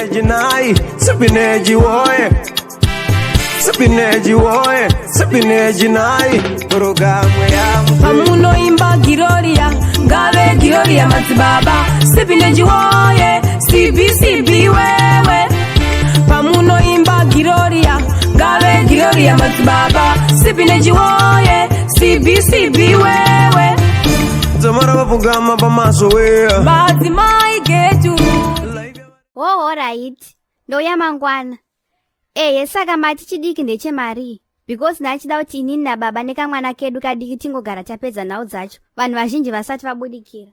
Sipineji nai, sipineji woye. Sipineji woye, sipineji nai. Programu ya mzee. Pamuno imba Giroria, ngave Giroria matibaba. Sipineji woye, CB wewe. Pamuno imba Giroria, ngave Giroria matibaba. Sipineji woye, CB wewe. Zamara wapugama pamaso wea. Bazi paghetto. Oh, alright. Ndoya mangwana. Saka mati chidiki ndechemari. Because nachida kuti inini nababa nekamwana kedu kadiki tingogara tapedza nhau dzacho. Vanhu vazhinji vasati vabudikira.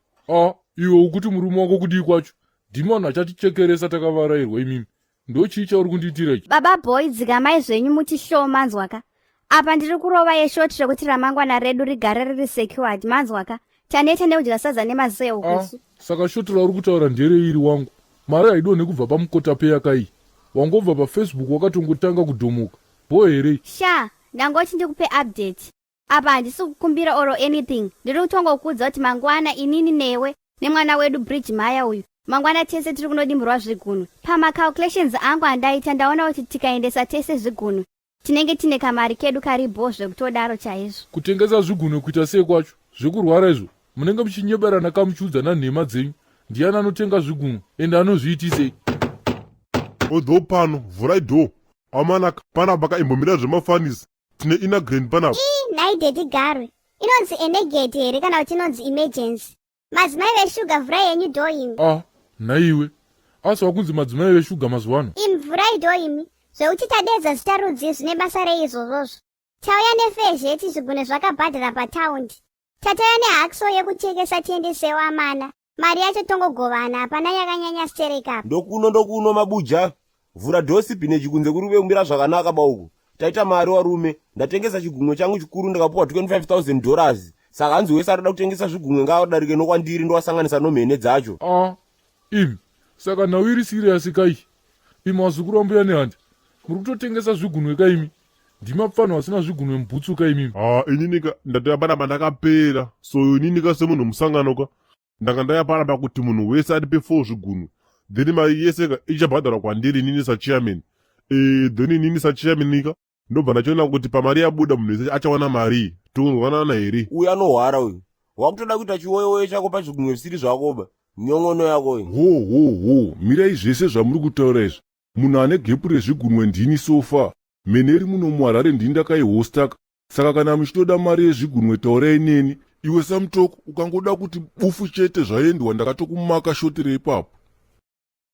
Iwe ukuti murume wako kudii kwacho. Dhimoni achatichekeresa takavarairwa imimi. Ndochicha uri kundiitira ichi. Baba boy, dzikamai zvenyu mutishow manzwaka. Apa ndiri kurova yeshoti rekuti ramangwana redu rigare riri secured manzwaka. Chanete neudya sadza nemazeo kusu. Saka shoti rauri kutaura ndere iri wangu. Mari haidonhe kubva pamukota peyakai. Wangobva paFacebook wakatongotanga kudhomoka. Boy here. Sha, ndangoti ndikupe update. Apa handisi kukumbira oro anything. Ndiri kutongokudza kuti mangwana inini newe nemwana wedu Bridge Maya uyu. Mangwana tese tiri kunodimburwa zvigunwe. Pama calculations angu andaita ndaona kuti tikaendesa tese zvigunwe tinenge tine kamari kedu karibo zvekutodaro chaizvo. Kutengesa zvigunwe kuita sei kwacho? Zvekurwara izvo. Munenge muchinyeberana kamuchiudzana nhema dzenyu. Ndiani anotenga zvigunwe ende anozviitisei? Odho pano, vhurai dho. Amanaka, panapa kaimbomira zvemafanisi. Tine ina grand panapa. Naideti garwe. Inonzi enegate here kana kuti inonzi emergency. Madzimai veshuga vhurai yenyu dho imi. Naiwe. Asi wakunzi madzimai veshuga mazuwano. Vhurai dho imi. Zvekuti tadedza zita rudzi zvine basa reizvozvozvo. Tauya nefezheti zvigunwe zvakabhadhara pataundi. Tatauya nehakso yekuchekesa tiendesewo amana. Mari yacho tongogovana hapana yakanyanya stereka. Ndokuno mabuja. Vhura dhosi pineji kunze kuri kumbira zvakanaka bauku. Taita mari warume. Ndatengesa chigumwe changu chikuru ndakapuwa $25,000. Saka hanzi wese arada kutengesa zvigumwe ngaadarike nokwandiri ndowasanganisa nomhene dzacho. Imi. Saka nawiri serious kai. Imi wazukuru wambuya nehandi. Muri kutotengesa zvigunwe kaimi. Ndimapfano asina zvigunwe mbutsu kaimi. Ininika ndatoya panapa ndakapera. So ininika semunhu musangano ka. Ndanga ndaya panapa kuti munhu wese atipe 4 zvigunwe. Then mari yese ichabhadharwa kwandiri inini sachairman. Then inini sachairman nika ndobva ndachiona kuti pamari yabuda munhu wese achawana mari. Tongwanana here. Uyu anohwara uyu. Wakutoda kuita chiwoyoyo chako pazvigumwe zvisiri zvakoba. Nyongono yako iyi. Mirai zvese zvamuri kutaura izvi. Munhu ane gepu rezvigunwe ndini sofa. Meneri muno muHarare ndini ndakaihostaka. Saka kana muchitoda mari yezvigunwe taurai neni. Iwe samutoko ukangoda kuti bufu chete zvaendwa ndakatokumaka shoti reipapo.